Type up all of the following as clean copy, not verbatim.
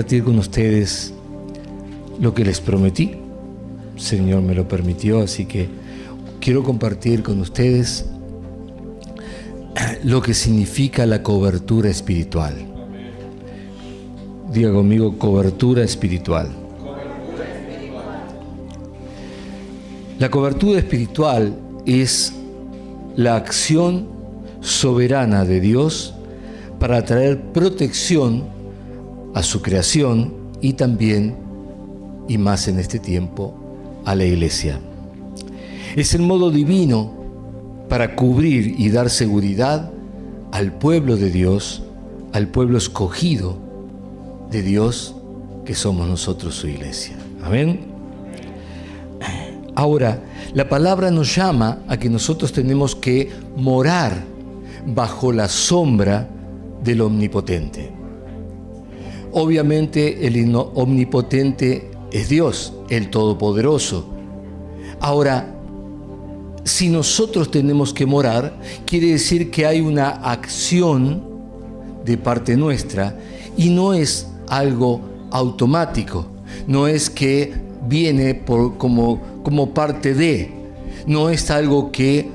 compartir con ustedes lo que les prometí. El Señor me lo permitió, así que quiero compartir con ustedes lo que significa la cobertura espiritual. Diga conmigo, cobertura espiritual. La cobertura espiritual es la acción soberana de Dios para traer protección a su creación y también, y más en este tiempo, a la iglesia. Es el modo divino para cubrir y dar seguridad al pueblo de Dios, al pueblo escogido de Dios, que somos nosotros su iglesia. Amén. Ahora, la palabra nos llama a que nosotros tenemos que morar bajo la sombra del Omnipotente. Obviamente el Omnipotente es Dios, el Todopoderoso. Ahora, si nosotros tenemos que morar, quiere decir que hay una acción de parte nuestra y no es algo automático, no es que viene como parte de, no es algo que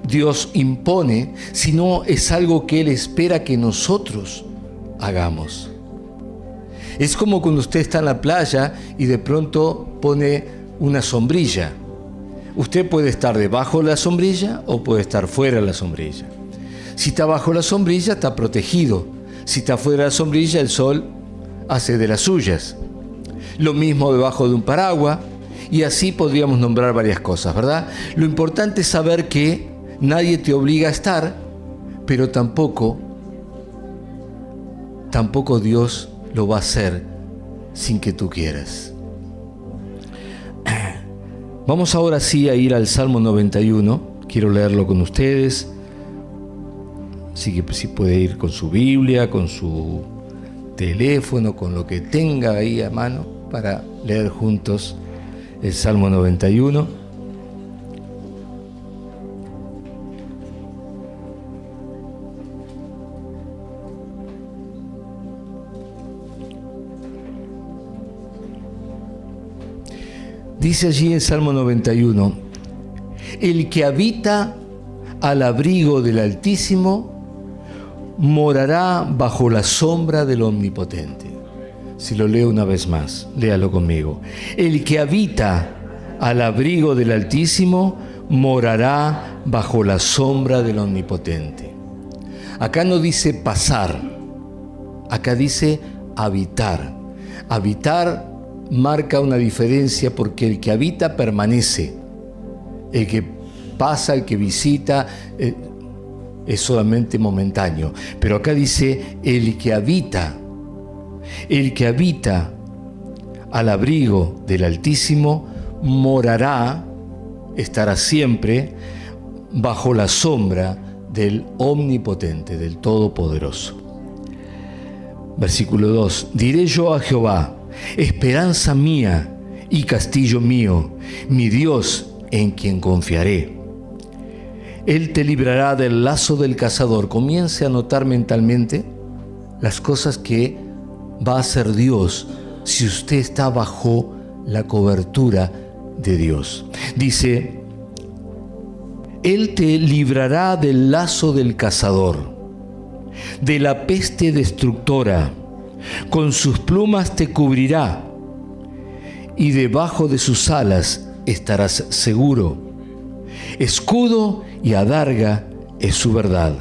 Dios impone, sino es algo que Él espera que nosotros hagamos. Es como cuando usted está en la playa y de pronto pone una sombrilla. Usted puede estar debajo de la sombrilla o puede estar fuera de la sombrilla. Si está bajo la sombrilla, está protegido. Si está fuera de la sombrilla, el sol hace de las suyas. Lo mismo debajo de un paraguas, y así podríamos nombrar varias cosas, ¿verdad? Lo importante es saber que nadie te obliga a estar, pero tampoco Dios lo va a hacer sin que tú quieras. Vamos ahora sí a ir al Salmo 91. Quiero leerlo con ustedes. Así que si puede ir con su Biblia, con su teléfono, con lo que tenga ahí a mano para leer juntos el Salmo 91. Dice allí en Salmo 91, el que habita al abrigo del Altísimo morará bajo la sombra del Omnipotente. Si lo leo una vez más, léalo conmigo. El que habita al abrigo del Altísimo morará bajo la sombra del Omnipotente. Acá no dice pasar, acá dice habitar. Habitar marca una diferencia porque el que habita permanece. El que pasa, el que visita, es solamente momentáneo. Pero acá dice el que habita al abrigo del Altísimo morará, estará siempre bajo la sombra del Omnipotente, del Todopoderoso. Versículo 2. Diré yo a Jehová, esperanza mía y castillo mío, mi Dios en quien confiaré. Él te librará del lazo del cazador. Comience a notar mentalmente las cosas que va a hacer Dios si usted está bajo la cobertura de Dios. Dice, Él te librará del lazo del cazador, de la peste destructora. Con sus plumas te cubrirá y debajo de sus alas estarás seguro. Escudo y adarga es su verdad.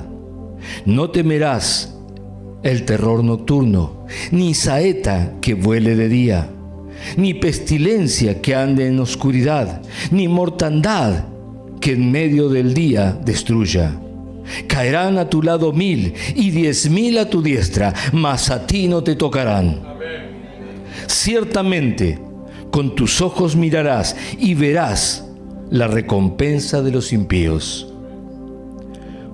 No temerás el terror nocturno, ni saeta que vuele de día, ni pestilencia que ande en oscuridad, ni mortandad que en medio del día destruya. Caerán a tu lado 1000 y 10.000 a tu diestra, mas a ti no te tocarán. Amén. Ciertamente, con tus ojos mirarás y verás la recompensa de los impíos.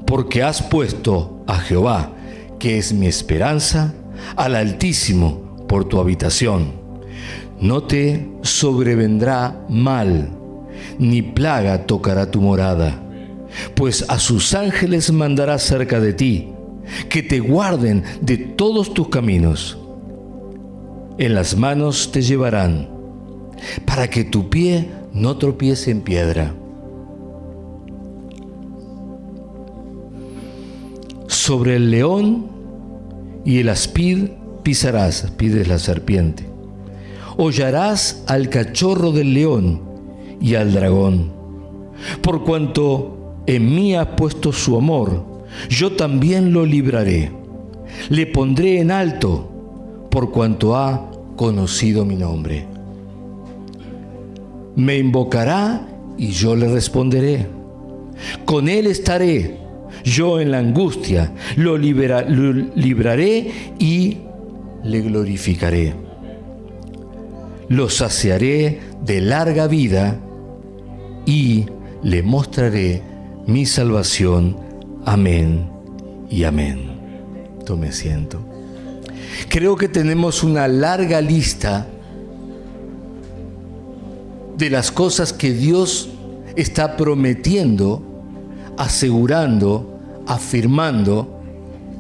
Porque has puesto a Jehová, que es mi esperanza, al Altísimo por tu habitación. No te sobrevendrá mal, ni plaga tocará tu morada. Pues a sus ángeles mandará cerca de ti, que te guarden de todos tus caminos. en las manos te llevarán, para que tu pie no tropiece en piedra. Sobre el león y el aspid pisarás, aspid es la serpiente. Hollarás al cachorro del león y al dragón. Por cuanto en mí ha puesto su amor, yo también lo libraré. Le pondré en alto, por cuanto ha conocido mi nombre. Me invocará y yo le responderé. Con él estaré, yo en la angustia, lo libraré y le glorificaré. Lo saciaré de larga vida y le mostraré mi salvación. Amén y amén. Tome asiento. Creo que tenemos una larga lista de las cosas que Dios está prometiendo, asegurando, afirmando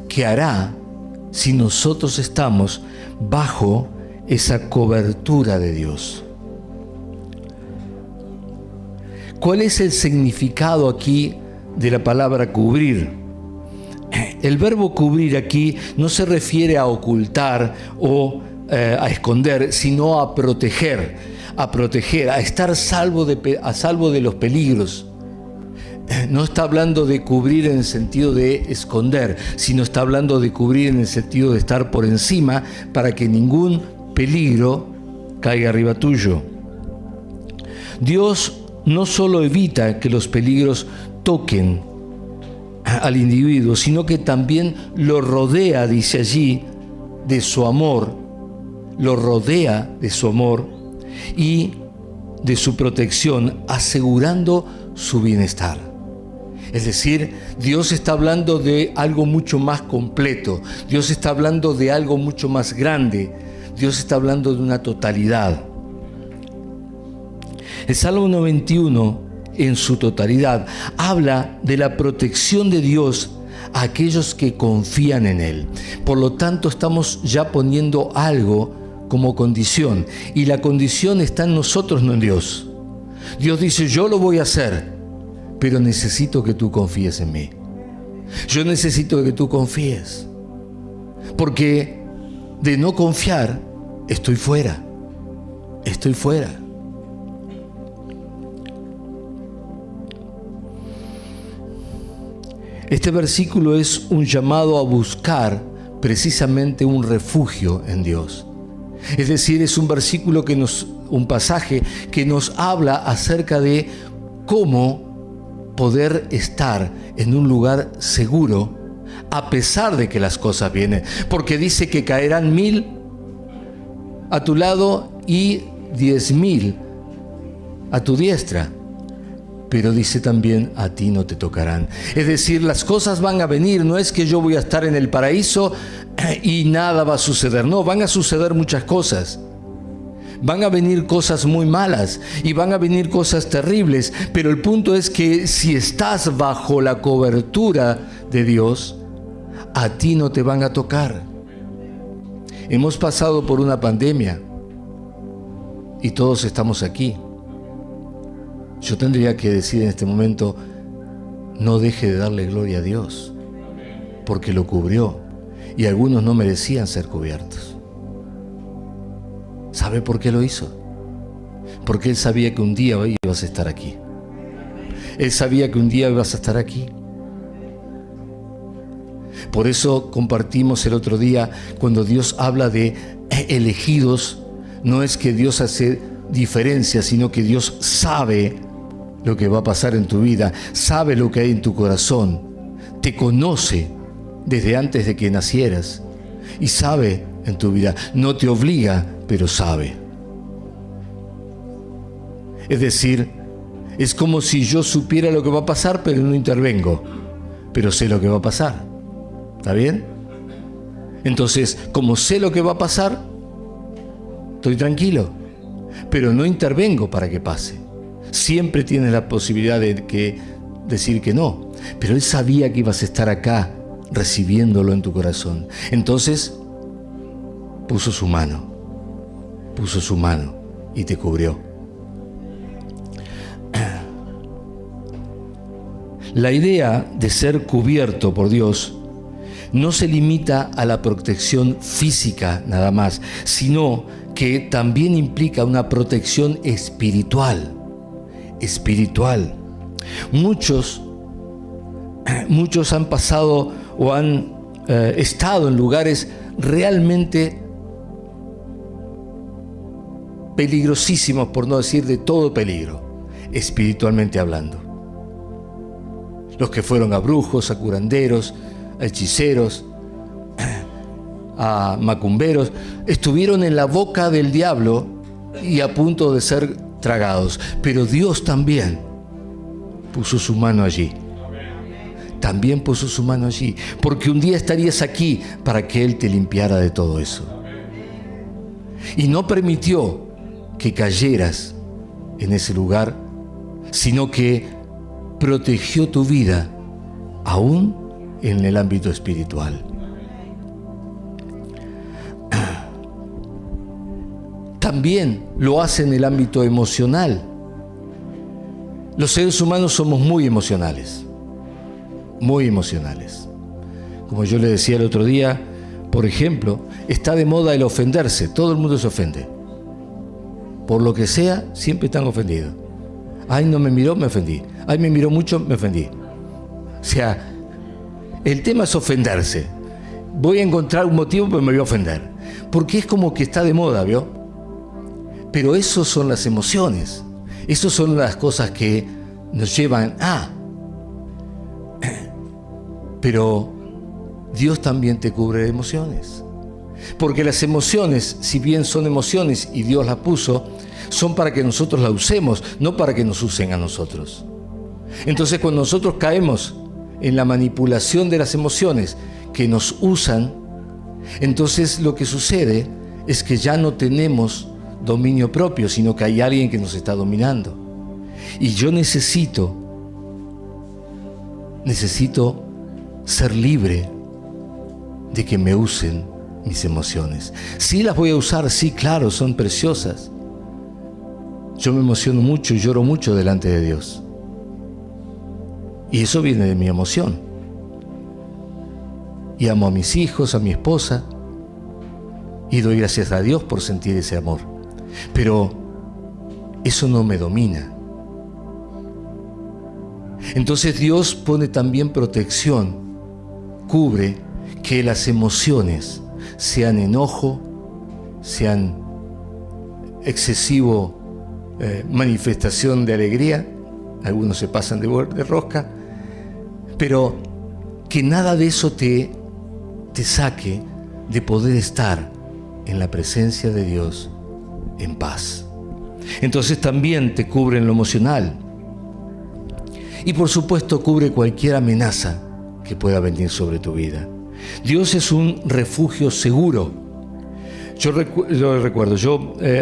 que hará si nosotros estamos bajo esa cobertura de Dios. ¿Cuál es el significado aquí de la palabra cubrir? El verbo cubrir aquí no se refiere a ocultar o a esconder, sino a proteger, a estar a salvo de los peligros. No está hablando de cubrir en el sentido de esconder, sino está hablando de cubrir en el sentido de estar por encima para que ningún peligro caiga arriba tuyo. Dios no solo evita que los peligros toquen al individuo, sino que también lo rodea, dice allí, de su amor, lo rodea de su amor y de su protección, asegurando su bienestar. Es decir, Dios está hablando de algo mucho más completo, Dios está hablando de algo mucho más grande, Dios está hablando de una totalidad. El Salmo 91, en su totalidad, habla de la protección de Dios a aquellos que confían en Él. Por lo tanto, estamos ya poniendo algo como condición, y la condición está en nosotros, no en Dios. Dios dice, yo lo voy a hacer, pero necesito que tú confíes en mí. Yo necesito que tú confíes, porque de no confiar, estoy fuera. Este versículo es un llamado a buscar precisamente un refugio en Dios. Es decir, es un versículo un pasaje que nos habla acerca de cómo poder estar en un lugar seguro a pesar de que las cosas vienen. Porque dice que caerán 1000 a tu lado y 10.000 a tu diestra. Pero dice también, a ti no te tocarán. Es decir, las cosas van a venir, no es que yo voy a estar en el paraíso y nada va a suceder. No, van a suceder muchas cosas. Van a venir cosas muy malas y van a venir cosas terribles, pero el punto es que si estás bajo la cobertura de Dios, a ti no te van a tocar. Hemos pasado por una pandemia y todos estamos aquí. Yo tendría que decir en este momento, no deje de darle gloria a Dios, porque lo cubrió y algunos no merecían ser cubiertos. ¿Sabe por qué lo hizo? Porque Él sabía que un día ibas a estar aquí. Él sabía que un día ibas a estar aquí. Por eso compartimos el otro día, cuando Dios habla de elegidos, no es que Dios hace diferencia, sino que Dios sabe lo que va a pasar en tu vida, sabe lo que hay en tu corazón, te conoce desde antes de que nacieras y sabe en tu vida, no te obliga, pero sabe. Es decir, es como si yo supiera lo que va a pasar, pero no intervengo, pero sé lo que va a pasar. ¿Está bien? Entonces, como sé lo que va a pasar, estoy tranquilo, pero no intervengo para que pase. Siempre tienes la posibilidad de decir que no, pero Él sabía que ibas a estar acá recibiéndolo en tu corazón. Entonces puso su mano puso su mano y te cubrió. La idea de ser cubierto por Dios no se limita a la protección física nada más, sino que también implica una protección espiritual. Muchos han pasado o han estado en lugares realmente peligrosísimos, por no decir de todo peligro, espiritualmente hablando. Los que fueron a brujos, a curanderos, a hechiceros, a macumberos, estuvieron en la boca del diablo y a punto de ser tragados. Pero Dios también puso su mano allí. También puso su mano allí, porque un día estarías aquí para que Él te limpiara de todo eso. Y no permitió que cayeras en ese lugar, sino que protegió tu vida aún en el ámbito espiritual. También lo hace en el ámbito emocional. Los seres humanos somos muy emocionales. Como yo le decía el otro día, por ejemplo, está de moda el ofenderse. Todo el mundo se ofende. Por lo que sea, siempre están ofendidos. Ay, no me miró, me ofendí. Ay, me miró mucho, me ofendí. O sea, el tema es ofenderse. Voy a encontrar un motivo, pero me voy a ofender. Porque es como que está de moda, ¿vio? Pero eso son las emociones. Esas son las cosas que nos llevan a... Pero Dios también te cubre de emociones. Porque las emociones, si bien son emociones y Dios las puso, son para que nosotros las usemos, no para que nos usen a nosotros. Entonces, cuando nosotros caemos en la manipulación de las emociones que nos usan, entonces lo que sucede es que ya no tenemos dominio propio, sino que hay alguien que nos está dominando. Y yo necesito ser libre de que me usen mis emociones. Sí las voy a usar, sí, claro, son preciosas. Yo me emociono mucho y lloro mucho delante de Dios. Y eso viene de mi emoción. Y amo a mis hijos, a mi esposa, y doy gracias a Dios por sentir ese amor. Pero eso no me domina. Entonces Dios pone también protección, cubre que las emociones, sean enojo, sean excesivo manifestación de alegría, algunos se pasan de rosca, pero que nada de eso te saque de poder estar en la presencia de Dios en paz. Entonces también te cubre en lo emocional y por supuesto cubre cualquier amenaza que pueda venir sobre tu vida. Dios es un refugio seguro. Yo recuerdo,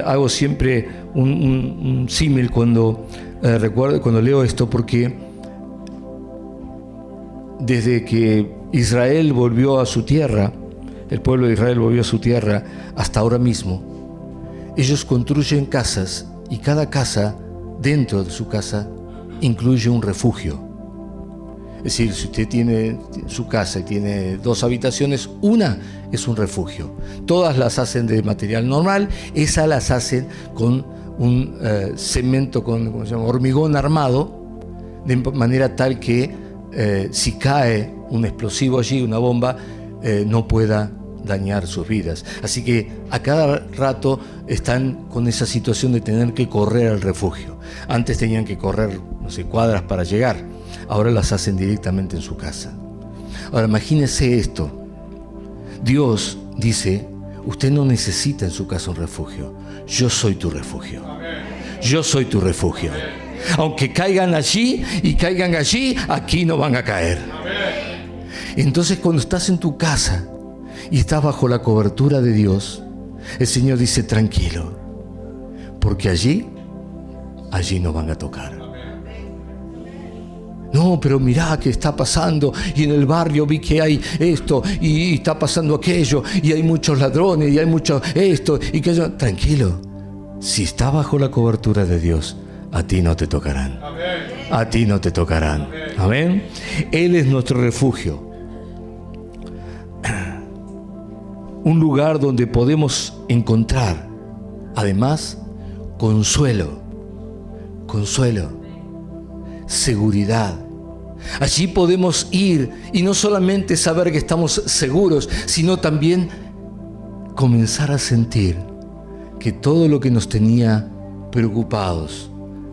hago siempre un símil cuando leo esto, porque desde que Israel volvió a su tierra, el pueblo de Israel volvió a su tierra, hasta ahora mismo, ellos construyen casas y cada casa, dentro de su casa, incluye un refugio. Es decir, si usted tiene su casa y tiene 2 habitaciones, una es un refugio. Todas las hacen de material normal, esas las hacen con un cemento, con hormigón armado, de manera tal que si cae un explosivo allí, una bomba, no pueda dañar sus vidas. Así que a cada rato están con esa situación de tener que correr al refugio. Antes tenían que correr, cuadras para llegar. Ahora las hacen directamente en su casa. Ahora imagínese esto. Dios dice, usted no necesita en su casa un refugio. Yo soy tu refugio. Yo soy tu refugio. Aunque caigan allí y caigan allí, aquí no van a caer. Entonces cuando estás en tu casa y estás bajo la cobertura de Dios, el Señor dice, tranquilo, porque allí no van a tocar. No, pero mirá qué está pasando, y en el barrio vi que hay esto, y está pasando aquello, y hay muchos ladrones, y hay mucho esto, y aquello. Tranquilo, si está bajo la cobertura de Dios, a ti no te tocarán. Amén. A ti no te tocarán. Amén. Amén. Él es nuestro refugio. Un lugar donde podemos encontrar, además, consuelo, seguridad. Allí podemos ir y no solamente saber que estamos seguros, sino también comenzar a sentir que todo lo que nos tenía preocupados,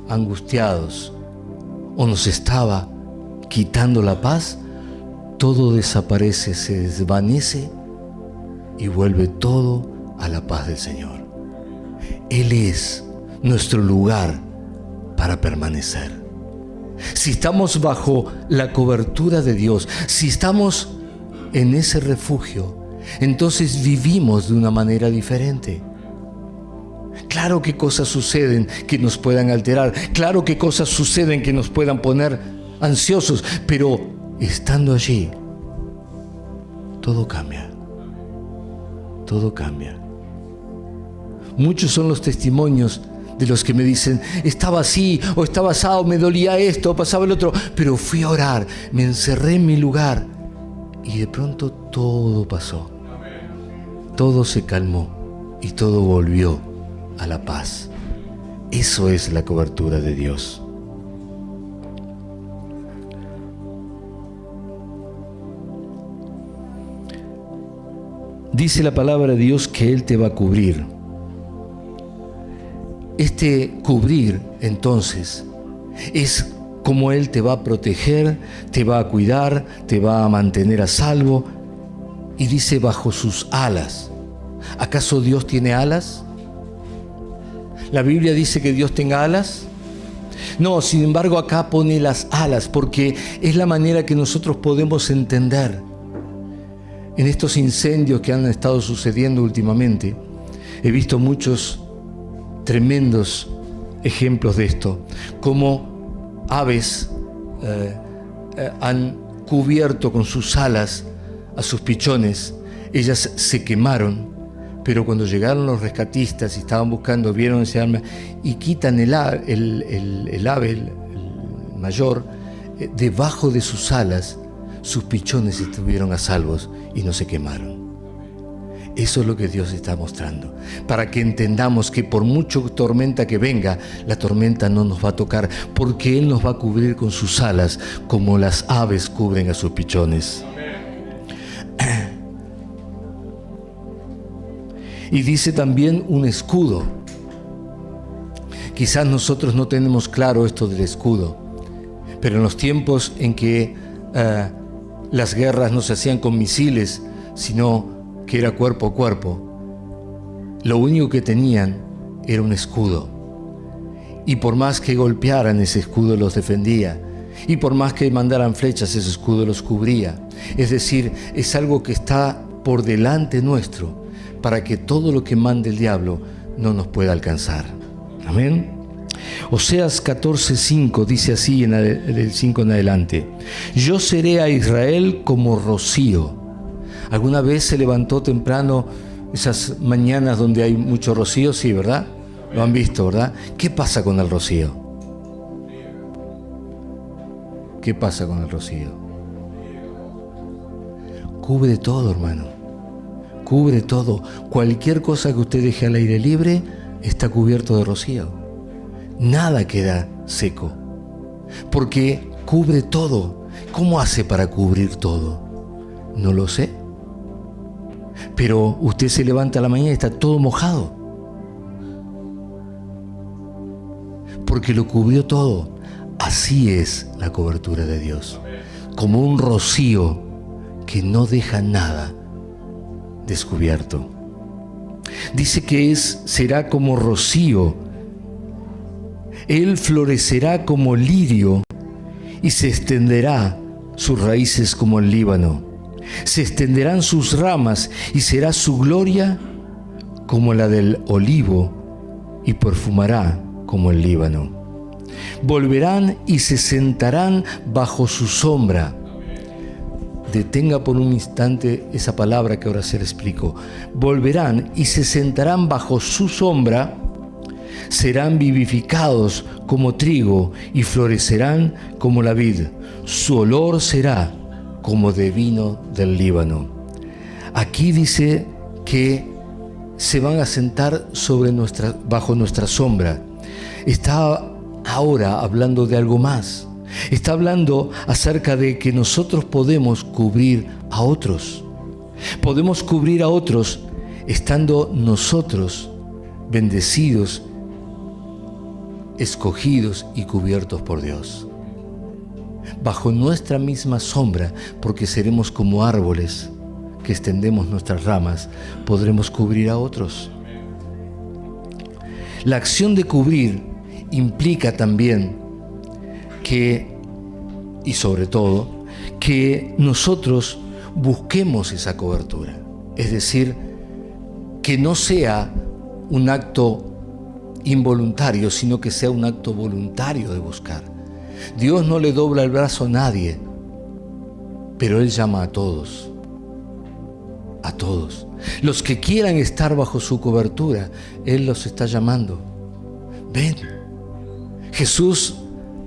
angustiados o nos estaba quitando la paz, todo desaparece, se desvanece y vuelve todo a la paz del Señor. Él es nuestro lugar para permanecer. Si estamos bajo la cobertura de Dios, si estamos en ese refugio, entonces vivimos de una manera diferente. Claro que cosas suceden que nos puedan alterar, claro que cosas suceden que nos puedan poner ansiosos, pero estando allí, todo cambia. Todo cambia. Muchos son los testimonios de los que me dicen, estaba así, o estaba asado, me dolía esto, o pasaba el otro, pero fui a orar, me encerré en mi lugar y de pronto todo pasó. Todo se calmó y todo volvió a la paz. Eso es la cobertura de Dios. Dice la palabra de Dios que Él te va a cubrir. Este cubrir, entonces, es como Él te va a proteger, te va a cuidar, te va a mantener a salvo. Y dice, bajo sus alas. ¿Acaso Dios tiene alas? ¿La Biblia dice que Dios tenga alas? No, sin embargo, acá pone las alas, porque es la manera que nosotros podemos entender. En estos incendios que han estado sucediendo últimamente, he visto muchos tremendos ejemplos de esto, como aves han cubierto con sus alas a sus pichones. Ellas se quemaron, pero cuando llegaron los rescatistas y estaban buscando, vieron ese arma y quitan el ave, el mayor, debajo de sus alas, sus pichones estuvieron a salvos y no se quemaron. Eso es lo que Dios está mostrando, para que entendamos que por mucho tormenta que venga, la tormenta no nos va a tocar, porque Él nos va a cubrir con sus alas, como las aves cubren a sus pichones. Y dice también un escudo. Quizás nosotros no tenemos claro esto del escudo, pero en los tiempos en que las guerras no se hacían con misiles, sino que era cuerpo a cuerpo, lo único que tenían era un escudo. Y por más que golpearan, ese escudo los defendía. Y por más que mandaran flechas, ese escudo los cubría. Es decir, es algo que está por delante nuestro, para que todo lo que mande el diablo no nos pueda alcanzar. Amén. Oseas 14:5 dice así, del 5 en adelante: yo seré a Israel como rocío. ¿Alguna vez se levantó temprano esas mañanas donde hay mucho rocío? Sí, ¿verdad? Lo han visto, ¿verdad? ¿Qué pasa con el rocío? ¿Qué pasa con el rocío? Cubre todo, hermano. Cubre todo. Cualquier cosa que usted deje al aire libre está cubierto de rocío. Nada queda seco, porque cubre todo. ¿Cómo hace para cubrir todo? No lo sé. Pero usted se levanta a la mañana y está todo mojado, porque lo cubrió todo. Así es la cobertura de Dios, como un rocío que no deja nada descubierto. Dice que será como rocío. Él florecerá como lirio y se extenderá sus raíces como el Líbano. Se extenderán sus ramas y será su gloria como la del olivo y perfumará como el Líbano. Volverán y se sentarán bajo su sombra. Detenga por un instante esa palabra que ahora se le explico. Volverán y se sentarán bajo su sombra, serán vivificados como trigo y florecerán como la vid. Su olor será como de vino del Líbano. Aquí dice que se van a sentar bajo nuestra sombra. Está ahora hablando de algo más. Está hablando acerca de que nosotros podemos cubrir a otros. Podemos cubrir a otros estando nosotros bendecidos, escogidos y cubiertos por Dios. Bajo nuestra misma sombra, porque seremos como árboles que extendemos nuestras ramas, podremos cubrir a otros. La acción de cubrir implica también y sobre todo, que nosotros busquemos esa cobertura. Es decir, que no sea un acto involuntario, sino que sea un acto voluntario de buscar. Dios no le dobla el brazo a nadie, pero Él llama a todos. A todos. Los que quieran estar bajo su cobertura, Él los está llamando. Ven. Jesús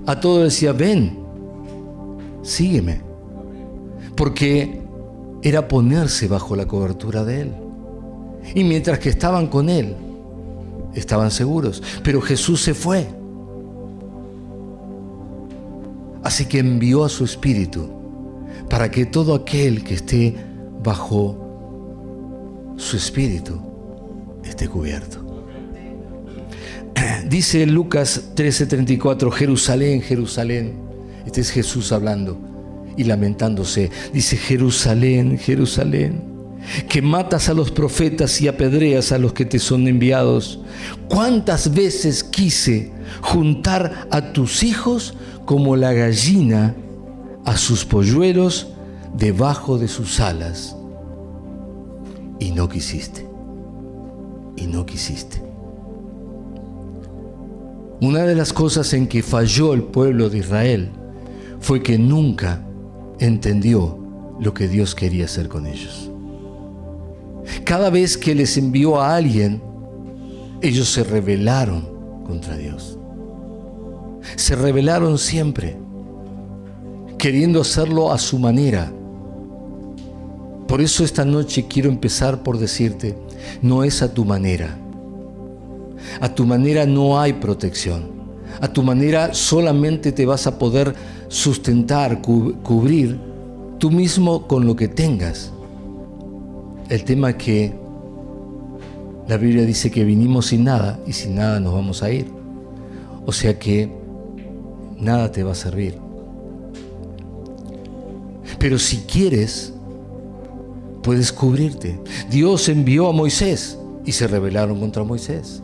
a todos decía, ven, sígueme. Porque era ponerse bajo la cobertura de Él. Y mientras que estaban con Él, estaban seguros. Pero Jesús se fue. Así que envió a su Espíritu para que todo aquel que esté bajo su Espíritu esté cubierto. Dice Lucas 13:34, Jerusalén, Jerusalén. Este es Jesús hablando y lamentándose. Dice, Jerusalén, Jerusalén, que matas a los profetas y apedreas a los que te son enviados. ¿Cuántas veces quise juntar a tus hijos como la gallina a sus polluelos debajo de sus alas? Y no quisiste. Y no quisiste. Una de las cosas en que falló el pueblo de Israel fue que nunca entendió lo que Dios quería hacer con ellos. Cada vez que les envió a alguien, ellos se rebelaron contra Dios. Se rebelaron siempre, queriendo hacerlo a su manera. Por eso esta noche quiero empezar por decirte, no es a tu manera. A tu manera no hay protección. A tu manera solamente te vas a poder sustentar, cubrir tú mismo con lo que tengas. El tema es que la Biblia dice que vinimos sin nada y sin nada nos vamos a ir. O sea que nada te va a servir. Pero si quieres, puedes cubrirte. Dios envió a Moisés y se rebelaron contra Moisés.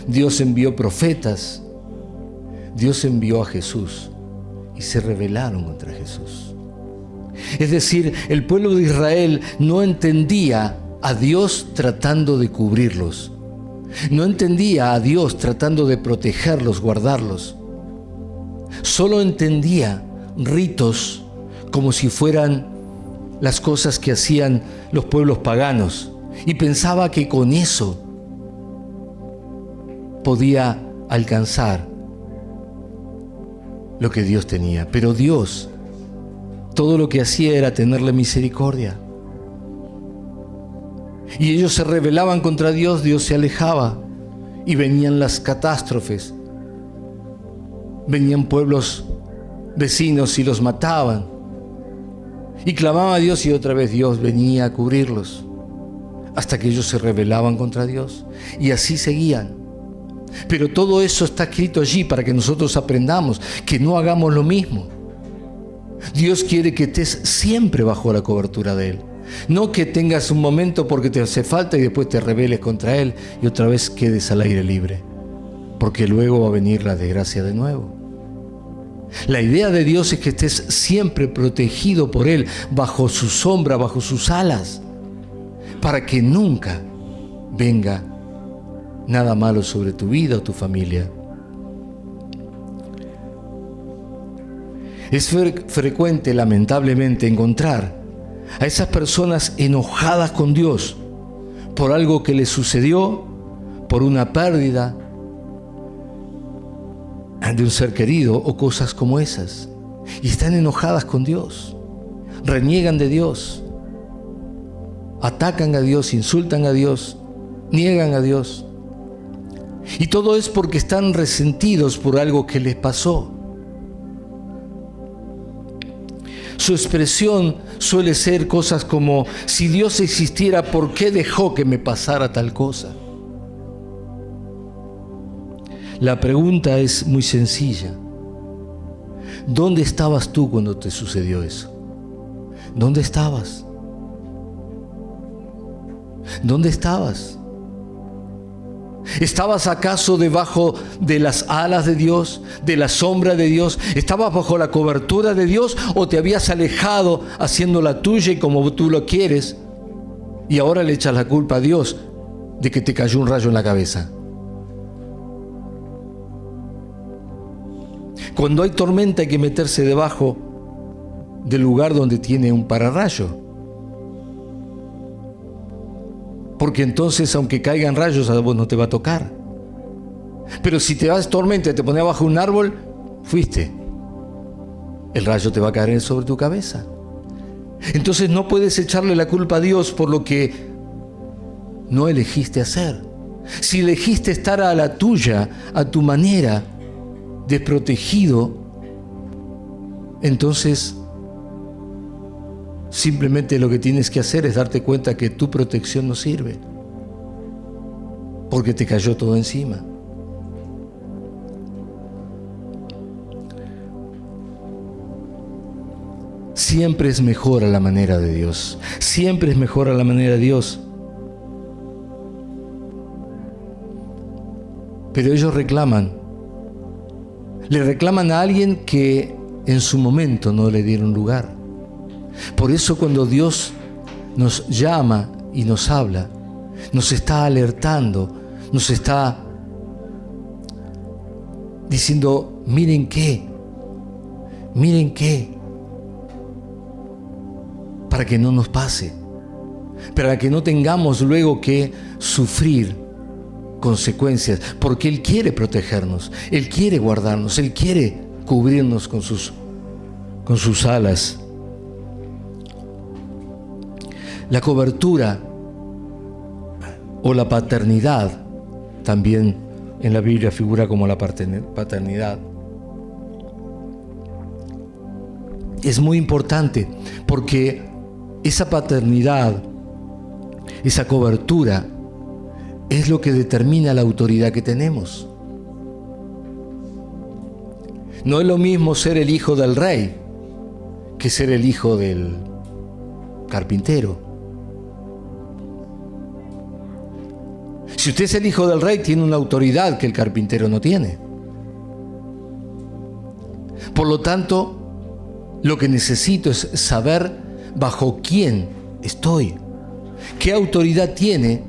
Dios envió profetas. Dios envió a Jesús y se rebelaron contra Jesús. Es decir, el pueblo de Israel no entendía a Dios tratando de cubrirlos. No entendía a Dios tratando de protegerlos, guardarlos. Solo entendía ritos como si fueran las cosas que hacían los pueblos paganos y pensaba que con eso podía alcanzar lo que Dios tenía. Pero Dios, todo lo que hacía era tenerle misericordia. Y ellos se rebelaban contra Dios, Dios se alejaba y venían las catástrofes. Venían pueblos vecinos y los mataban. Y clamaban a Dios y otra vez Dios venía a cubrirlos. Hasta que ellos se rebelaban contra Dios. Y así seguían. Pero todo eso está escrito allí para que nosotros aprendamos que no hagamos lo mismo. Dios quiere que estés siempre bajo la cobertura de Él. No que tengas un momento porque te hace falta y después te rebeles contra Él y otra vez quedes al aire libre. Porque luego va a venir la desgracia de nuevo. La idea de Dios es que estés siempre protegido por Él, bajo su sombra, bajo sus alas, para que nunca venga nada malo sobre tu vida o tu familia. Es frecuente, lamentablemente, encontrar a esas personas enojadas con Dios por algo que les sucedió, por una pérdida de un ser querido o cosas como esas. Y están enojadas con Dios, reniegan de Dios, atacan a Dios, insultan a Dios, niegan a Dios. Y todo es porque están resentidos por algo que les pasó. Su expresión suele ser cosas como: si Dios existiera, ¿por qué dejó que me pasara tal cosa? La pregunta es muy sencilla. ¿Dónde estabas tú cuando te sucedió eso? ¿Dónde estabas? ¿Dónde estabas? ¿Estabas acaso debajo de las alas de Dios, de la sombra de Dios? ¿Estabas bajo la cobertura de Dios o te habías alejado haciendo la tuya y como tú lo quieres? Y ahora le echas la culpa a Dios de que te cayó un rayo en la cabeza. Cuando hay tormenta hay que meterse debajo del lugar donde tiene un pararrayo. Porque entonces, aunque caigan rayos, a vos no te va a tocar. Pero si te vas tormenta y te pones bajo un árbol, fuiste. El rayo te va a caer sobre tu cabeza. Entonces no puedes echarle la culpa a Dios por lo que no elegiste hacer. Si elegiste estar a la tuya, a tu manera, desprotegido, entonces simplemente lo que tienes que hacer es darte cuenta que tu protección no sirve, porque te cayó todo encima. Siempre es mejor a la manera de Dios. Siempre es mejor a la manera de Dios. Pero ellos le reclaman a alguien que en su momento no le dieron lugar. Por eso cuando Dios nos llama y nos habla, nos está alertando, nos está diciendo: miren qué, para que no nos pase, para que no tengamos luego que sufrir consecuencias, porque Él quiere protegernos, Él quiere guardarnos, Él quiere cubrirnos con sus alas. La cobertura o la paternidad, también en la Biblia figura como la paternidad, es muy importante porque esa paternidad, esa cobertura, es lo que determina la autoridad que tenemos. No es lo mismo ser el hijo del rey que ser el hijo del carpintero. Si usted es el hijo del rey, tiene una autoridad que el carpintero no tiene. Por lo tanto, lo que necesito es saber bajo quién estoy, qué autoridad tiene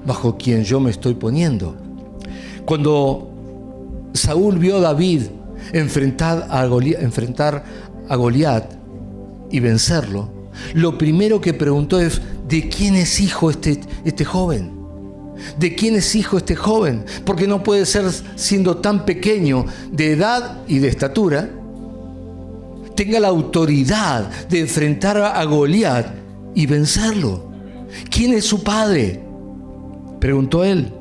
bajo quien yo me estoy poniendo. Cuando Saúl vio a David enfrentar a Goliat y vencerlo, lo primero que preguntó es: ¿de quién es hijo este joven? ¿De quién es hijo este joven? Porque no puede ser, siendo tan pequeño de edad y de estatura, tenga la autoridad de enfrentar a Goliat y vencerlo. ¿Quién es su padre?, preguntó él.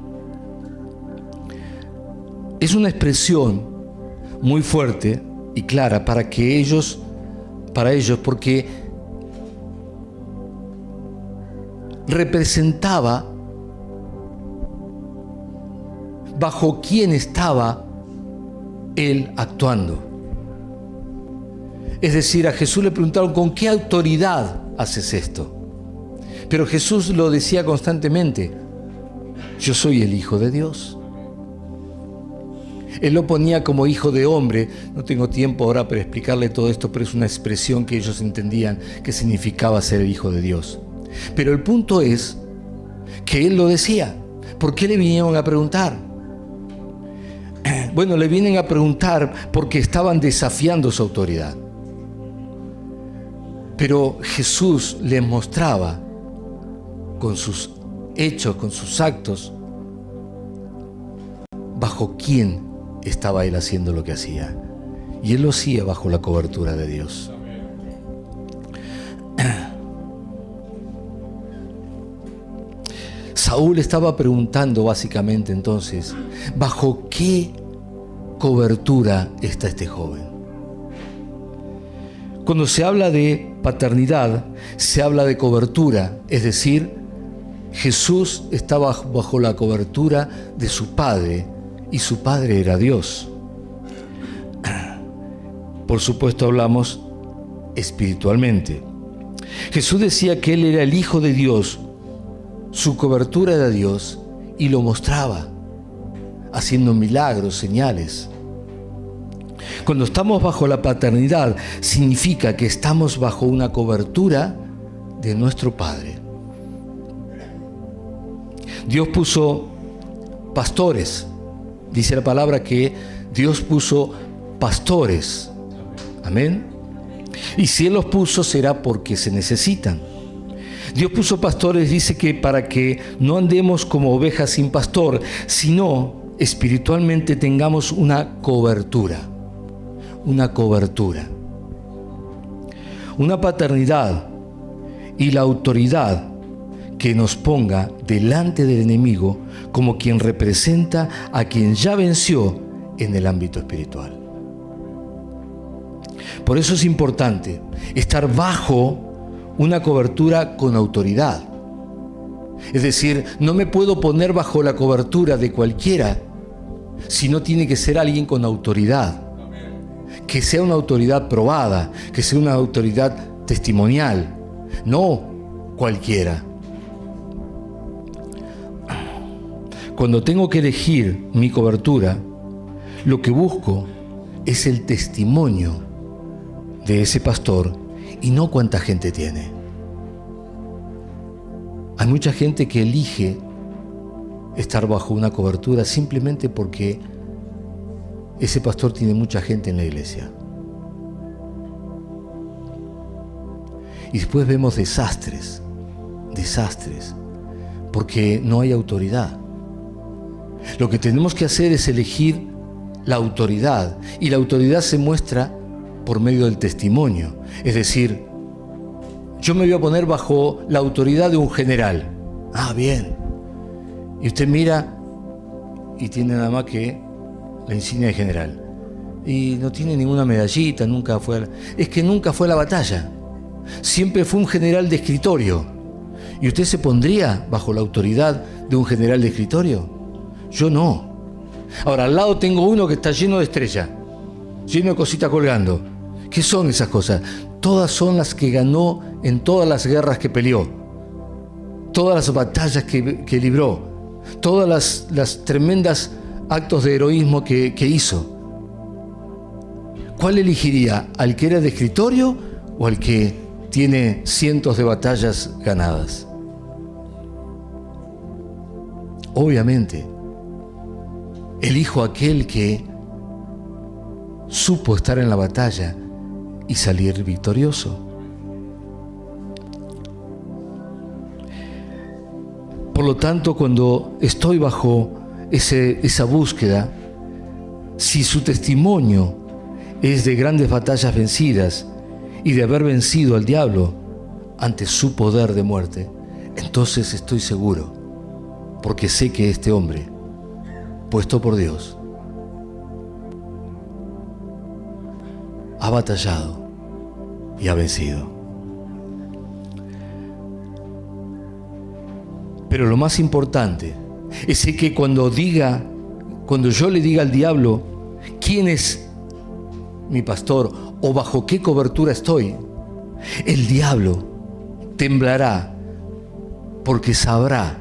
Es una expresión muy fuerte y clara para ellos, porque representaba bajo quién estaba él actuando. Es decir, a Jesús le preguntaron: ¿con qué autoridad haces esto? Pero Jesús lo decía constantemente: yo soy el Hijo de Dios. Él lo ponía como hijo de hombre. No tengo tiempo ahora para explicarle todo esto, pero es una expresión que ellos entendían que significaba ser el Hijo de Dios. Pero el punto es que él lo decía. ¿Por qué le vinieron a preguntar? Bueno, le vienen a preguntar porque estaban desafiando su autoridad. Pero Jesús les mostraba con sus hechos, con sus actos, bajo quién estaba él haciendo lo que hacía. Y él lo hacía bajo la cobertura de Dios. Saúl estaba preguntando básicamente entonces, ¿bajo qué cobertura está este joven? Cuando se habla de paternidad, se habla de cobertura, es decir, Jesús estaba bajo la cobertura de su Padre, y su Padre era Dios. Por supuesto hablamos espiritualmente. Jesús decía que Él era el Hijo de Dios, su cobertura era Dios, y lo mostraba, haciendo milagros, señales. Cuando estamos bajo la paternidad, significa que estamos bajo una cobertura de nuestro Padre. Dios puso pastores. Dice la palabra que Dios puso pastores. Amén. Y si Él los puso, será porque se necesitan. Dios puso pastores, dice que para que no andemos como ovejas sin pastor, sino espiritualmente tengamos una cobertura. Una cobertura. Una paternidad y la autoridad que nos ponga delante del enemigo como quien representa a quien ya venció en el ámbito espiritual. Por eso es importante estar bajo una cobertura con autoridad. Es decir, no me puedo poner bajo la cobertura de cualquiera, sino tiene que ser alguien con autoridad. Que sea una autoridad probada, que sea una autoridad testimonial, no cualquiera. Cuando tengo que elegir mi cobertura, lo que busco es el testimonio de ese pastor y no cuánta gente tiene. Hay mucha gente que elige estar bajo una cobertura simplemente porque ese pastor tiene mucha gente en la iglesia. Y después vemos desastres, porque no hay autoridad. Lo que tenemos que hacer es elegir la autoridad, y la autoridad se muestra por medio del testimonio. Es decir, yo me voy a poner bajo la autoridad de un general. Ah, bien. Y usted mira y tiene nada más que la insignia de general. Y no tiene ninguna medallita, nunca fue a la batalla. Siempre fue un general de escritorio. ¿Y usted se pondría bajo la autoridad de un general de escritorio? Yo no. Ahora, al lado tengo uno que está lleno de estrellas, lleno de cositas colgando. ¿Qué son esas cosas? Todas son las que ganó en todas las guerras que peleó, todas las batallas que libró, todas las tremendas actos de heroísmo que hizo. ¿Cuál elegiría? ¿Al que era de escritorio o al que tiene cientos de batallas ganadas? Obviamente, elijo aquel que supo estar en la batalla y salir victorioso. Por lo tanto, cuando estoy bajo esa búsqueda, si su testimonio es de grandes batallas vencidas y de haber vencido al diablo ante su poder de muerte, entonces estoy seguro, porque sé que este hombre, puesto por Dios, ha batallado y ha vencido. Pero lo más importante es que cuando yo le diga al diablo quién es mi pastor o bajo qué cobertura estoy, el diablo temblará porque sabrá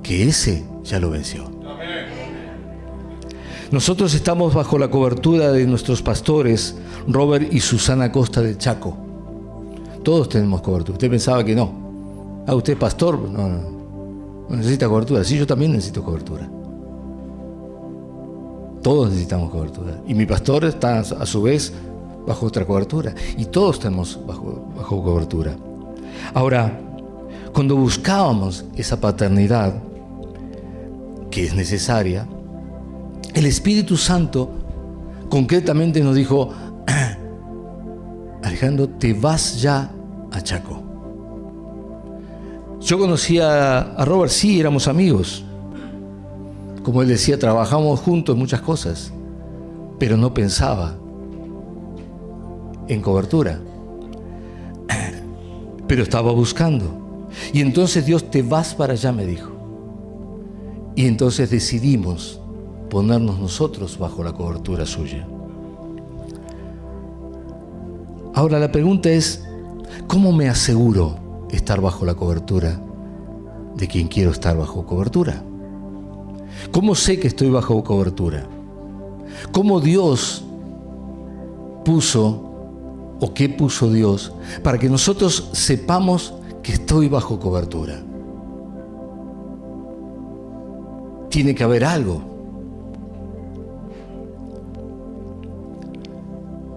que ese ya lo venció. Nosotros estamos bajo la cobertura de nuestros pastores, Robert y Susana Costa de Chaco. Todos tenemos cobertura. Usted pensaba que no. Ah, ¿usted es pastor? No. necesita cobertura. Sí, yo también necesito cobertura. Todos necesitamos cobertura. Y mi pastor está a su vez bajo otra cobertura. Y todos estamos bajo cobertura. Ahora, cuando buscábamos esa paternidad que es necesaria, el Espíritu Santo concretamente nos dijo: Alejandro, te vas ya a Chaco. Yo conocía a Robert, sí, éramos amigos. Como él decía, trabajamos juntos en muchas cosas, pero no pensaba en cobertura. Pero estaba buscando. Y entonces Dios, te vas para allá, me dijo. Y entonces decidimos ponernos nosotros bajo la cobertura suya. Ahora la pregunta es, ¿cómo me aseguro estar bajo la cobertura de quien quiero estar bajo cobertura? ¿Cómo sé que estoy bajo cobertura? ¿Cómo Dios puso o qué puso Dios para que nosotros sepamos que estoy bajo cobertura? Tiene que haber algo.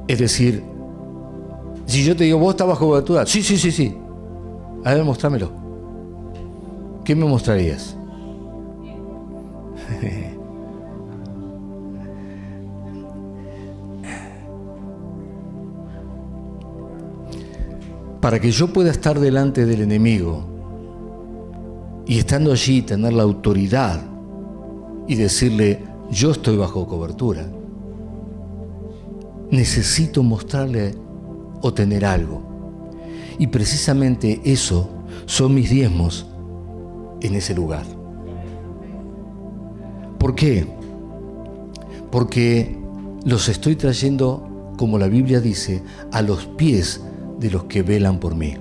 Es decir, si yo te digo, vos estás bajo cobertura, sí. A ver, mostrámelo. ¿Qué me mostrarías? Para que yo pueda estar delante del enemigo y estando allí tener la autoridad y decirle, yo estoy bajo cobertura, necesito mostrarle o tener algo. Y precisamente eso son mis diezmos en ese lugar. ¿Por qué? Porque los estoy trayendo, como la Biblia dice, a los pies de los que velan por mí.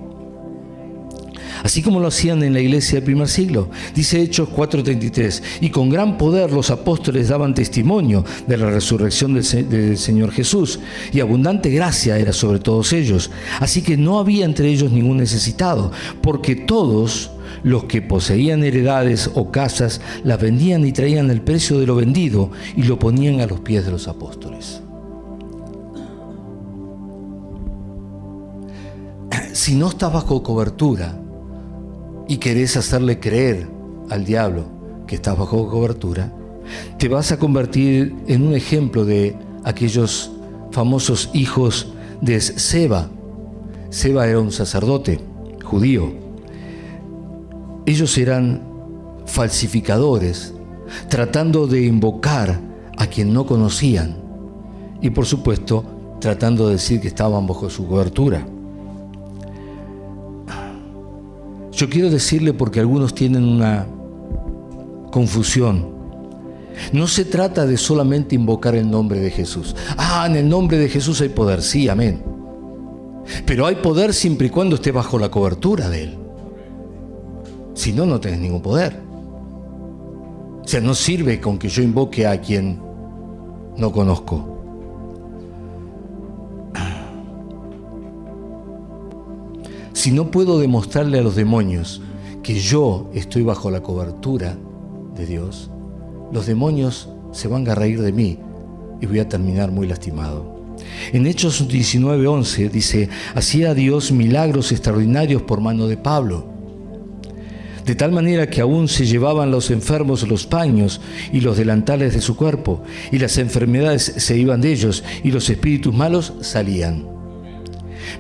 Así como lo hacían en la iglesia del primer siglo. Dice Hechos 4:33, y con gran poder los apóstoles daban testimonio de la resurrección del Señor Jesús, y abundante gracia era sobre todos ellos. Así que no había entre ellos ningún necesitado, porque todos los que poseían heredades o casas las vendían y traían el precio de lo vendido y lo ponían a los pies de los apóstoles. Si no estás bajo cobertura y querés hacerle creer al diablo que estás bajo cobertura, te vas a convertir en un ejemplo de aquellos famosos hijos de Seba. Seba era un sacerdote judío. Ellos eran falsificadores, tratando de invocar a quien no conocían y, por supuesto, tratando de decir que estaban bajo su cobertura. Yo quiero decirle, porque algunos tienen una confusión, no se trata de solamente invocar el nombre de Jesús. En el nombre de Jesús hay poder, sí, amén. Pero hay poder siempre y cuando esté bajo la cobertura de Él. Si no, no tenés ningún poder. O sea, no sirve con que yo invoque a quien no conozco. Si no puedo demostrarle a los demonios que yo estoy bajo la cobertura de Dios, los demonios se van a reír de mí y voy a terminar muy lastimado. En Hechos 19:11 dice, hacía Dios milagros extraordinarios por mano de Pablo, de tal manera que aún se llevaban los enfermos los paños y los delantales de su cuerpo, y las enfermedades se iban de ellos, y los espíritus malos salían.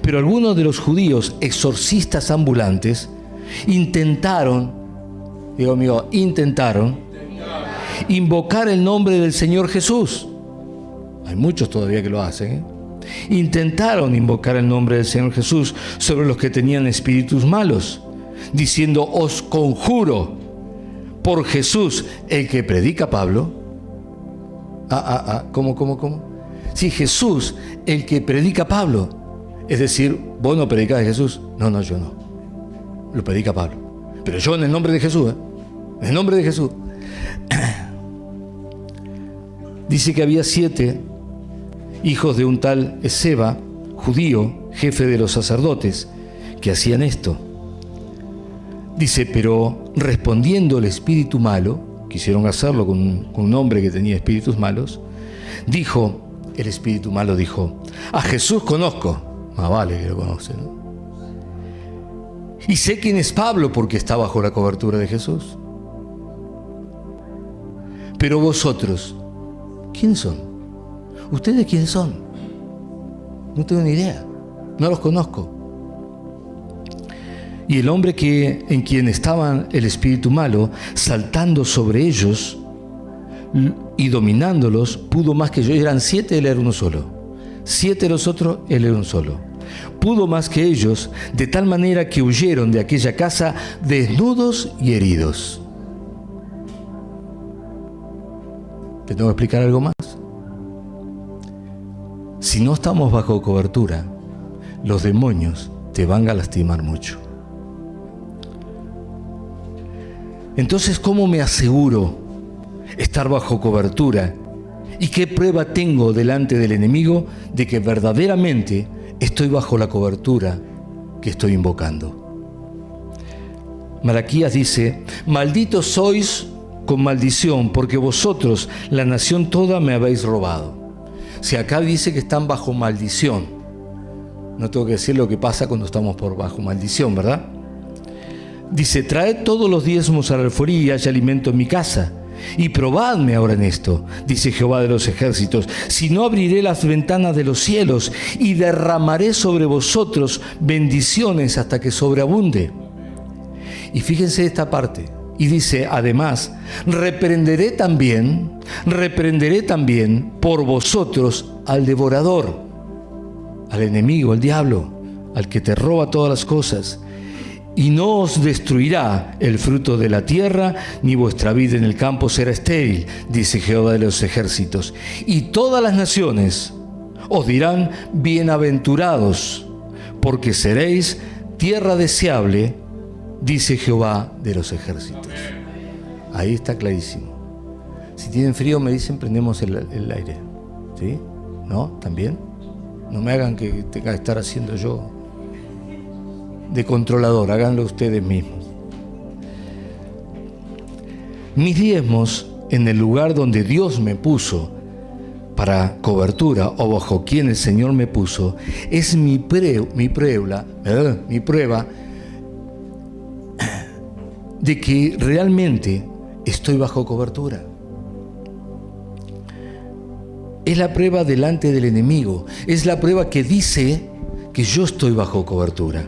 Pero algunos de los judíos, exorcistas ambulantes, intentaron invocar el nombre del Señor Jesús. Hay muchos todavía que lo hacen, Intentaron invocar el nombre del Señor Jesús sobre los que tenían espíritus malos, diciendo, os conjuro por Jesús, el que predica Pablo. ¿Cómo? Sí, Jesús, el que predica Pablo. Es decir, vos no predicás de Jesús. No, yo no. Lo predica Pablo. Pero yo en el nombre de Jesús, en el nombre de Jesús. Dice que había 7 hijos de un tal Seba, judío, jefe de los sacerdotes, que hacían esto. Dice, pero respondiendo el espíritu malo, quisieron hacerlo con un hombre que tenía espíritus malos, el espíritu malo dijo, a Jesús conozco. Más vale que lo conoce, ¿no? Y sé quién es Pablo porque está bajo la cobertura de Jesús. Pero vosotros, ¿quiénes son? ¿Ustedes quiénes son? No tengo ni idea, no los conozco. Y el hombre en quien estaba el espíritu malo, saltando sobre ellos y dominándolos, pudo más que ellos. Eran 7, él era uno solo. 7 los otros, él era uno solo. Pudo más que ellos, de tal manera que huyeron de aquella casa desnudos y heridos. ¿Te tengo que explicar algo más? Si no estamos bajo cobertura, los demonios te van a lastimar mucho. Entonces, ¿cómo me aseguro estar bajo cobertura? ¿Y qué prueba tengo delante del enemigo de que verdaderamente estoy bajo la cobertura que estoy invocando? Malaquías dice, malditos sois con maldición, porque vosotros, la nación toda, me habéis robado. Si acá dice que están bajo maldición, no tengo que decir lo que pasa cuando estamos por bajo maldición, ¿verdad? Dice, traed todos los diezmos a la alforía y haya alimento en mi casa. Y probadme ahora en esto, dice Jehová de los ejércitos, si no abriré las ventanas de los cielos y derramaré sobre vosotros bendiciones hasta que sobreabunde. Y fíjense esta parte. Y dice, además, reprenderé también por vosotros al devorador, al enemigo, al diablo, al que te roba todas las cosas. Y no os destruirá el fruto de la tierra, ni vuestra vida en el campo será estéril, dice Jehová de los ejércitos. Y todas las naciones os dirán, bienaventurados, porque seréis tierra deseable, dice Jehová de los ejércitos. Ahí está clarísimo. Si tienen frío me dicen, prendemos el aire. ¿Sí? ¿No? ¿También? No me hagan que tenga que estar haciendo yo de controlador, háganlo ustedes mismos. Mis diezmos en el lugar donde Dios me puso para cobertura o bajo quien el Señor me puso, es mi prueba de que realmente estoy bajo cobertura. Es la prueba delante del enemigo, es la prueba que dice que yo estoy bajo cobertura.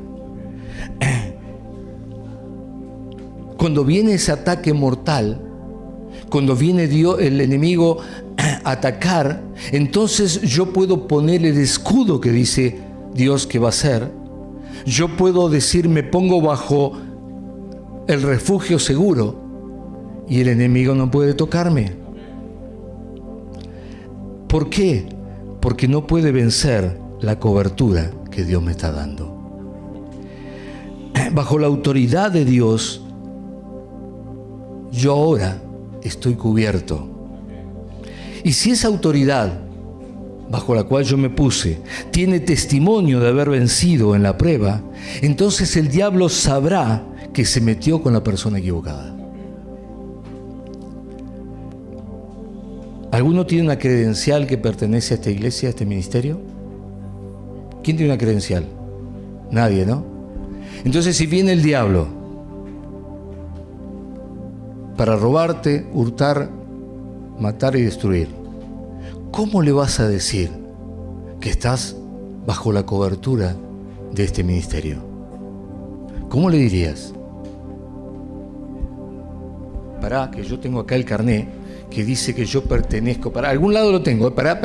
Cuando viene ese ataque mortal, cuando viene el enemigo a atacar, entonces yo puedo poner el escudo que dice Dios que va a hacer. Yo puedo decir, me pongo bajo el refugio seguro y el enemigo no puede tocarme. ¿Por qué? Porque no puede vencer la cobertura que Dios me está dando. Bajo la autoridad de Dios, yo ahora estoy cubierto. Y si esa autoridad bajo la cual yo me puse tiene testimonio de haber vencido en la prueba, entonces el diablo sabrá que se metió con la persona equivocada. ¿Alguno tiene una credencial que pertenece a esta iglesia, a este ministerio? ¿Quién tiene una credencial? Nadie, ¿no? Entonces, si viene el diablo para robarte, hurtar, matar y destruir, ¿cómo le vas a decir que estás bajo la cobertura de este ministerio? ¿Cómo le dirías? Pará, que yo tengo acá el carné que dice que yo pertenezco, para algún lado lo tengo, pará.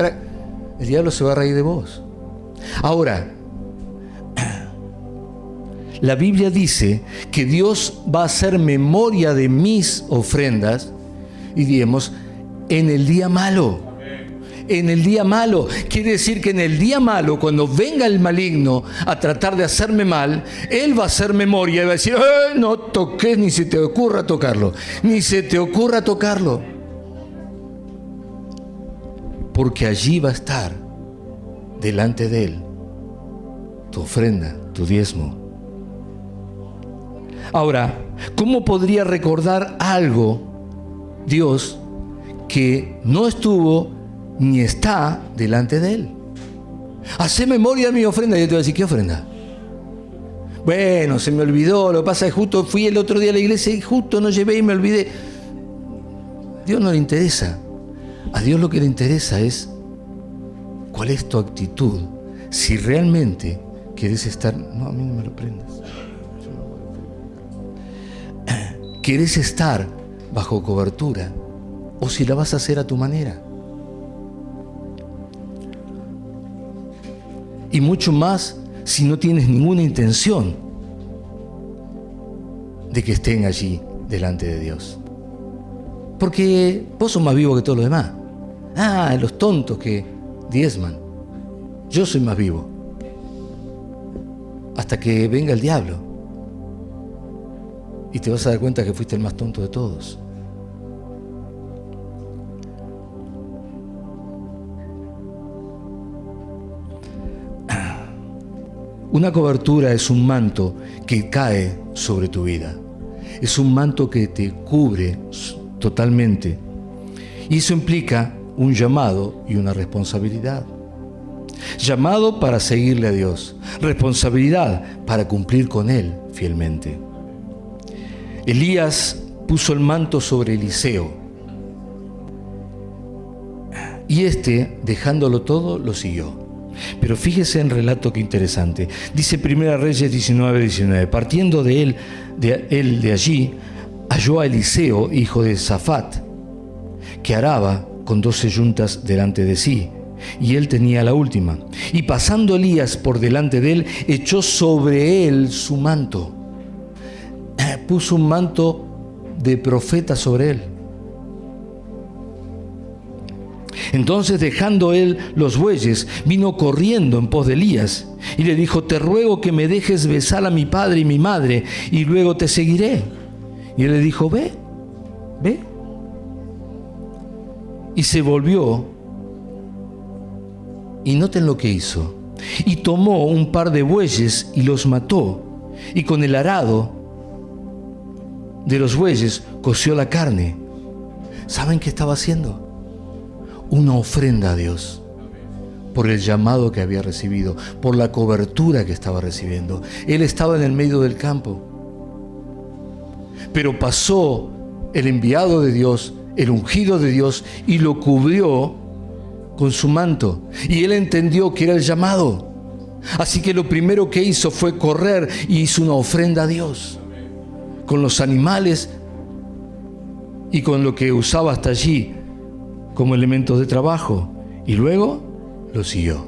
El diablo se va a reír de vos. Ahora, la Biblia dice que Dios va a hacer memoria de mis ofrendas, y digamos, en el día malo. En el día malo. Quiere decir que en el día malo, cuando venga el maligno a tratar de hacerme mal, él va a hacer memoria y va a decir, no toques, ni se te ocurra tocarlo. Ni se te ocurra tocarlo. Porque allí va a estar, delante de él, tu ofrenda, tu diezmo. Ahora, ¿Cómo podría recordar algo Dios que no estuvo ni está delante de Él? Hacé memoria de mi ofrenda. Y yo te voy a decir, ¿qué ofrenda? Bueno, se me olvidó. Lo que pasa es que justo fui el otro día a la iglesia y justo no llevé y me olvidé. Dios no le interesa. A Dios lo que le interesa es cuál es tu actitud. Si realmente querés estar... No, a mí no me lo prendas. ¿Querés estar bajo cobertura o si la vas a hacer a tu manera? Y mucho más si no tienes ninguna intención de que estén allí delante de Dios. Porque vos sos más vivo que todos los demás. Los tontos que diezman. Yo soy más vivo. Hasta que venga el diablo. Y te vas a dar cuenta que fuiste el más tonto de todos. Una cobertura es un manto que cae sobre tu vida. Es un manto que te cubre totalmente. Y eso implica un llamado y una responsabilidad. Llamado para seguirle a Dios. Responsabilidad para cumplir con Él fielmente. Elías puso el manto sobre Eliseo. Y dejándolo todo, lo siguió. Pero fíjese en el relato que interesante. Dice 1 Reyes 19:19. Partiendo de él de allí, halló a Eliseo, hijo de Safat, que araba con 12 yuntas delante de sí, y él tenía la última. Y pasando Elías por delante de él, echó sobre él su manto. Puso un manto de profeta sobre él. Entonces, dejando él los bueyes, vino corriendo en pos de Elías y le dijo: te ruego que me dejes besar a mi padre y mi madre, y luego te seguiré. Y él le dijo: ve. Y se volvió, y noten lo que hizo, y tomó un par de bueyes y los mató, y con el arado de los bueyes coció la carne. ¿Saben qué estaba haciendo? Una ofrenda a Dios por el llamado que había recibido, por la cobertura que estaba recibiendo. Él estaba en el medio del campo, pero pasó el enviado de Dios, el ungido de Dios, y lo cubrió con su manto, y él entendió que era el llamado. Así que lo primero que hizo fue correr y hizo una ofrenda a Dios con los animales y con lo que usaba hasta allí como elementos de trabajo, y luego lo siguió.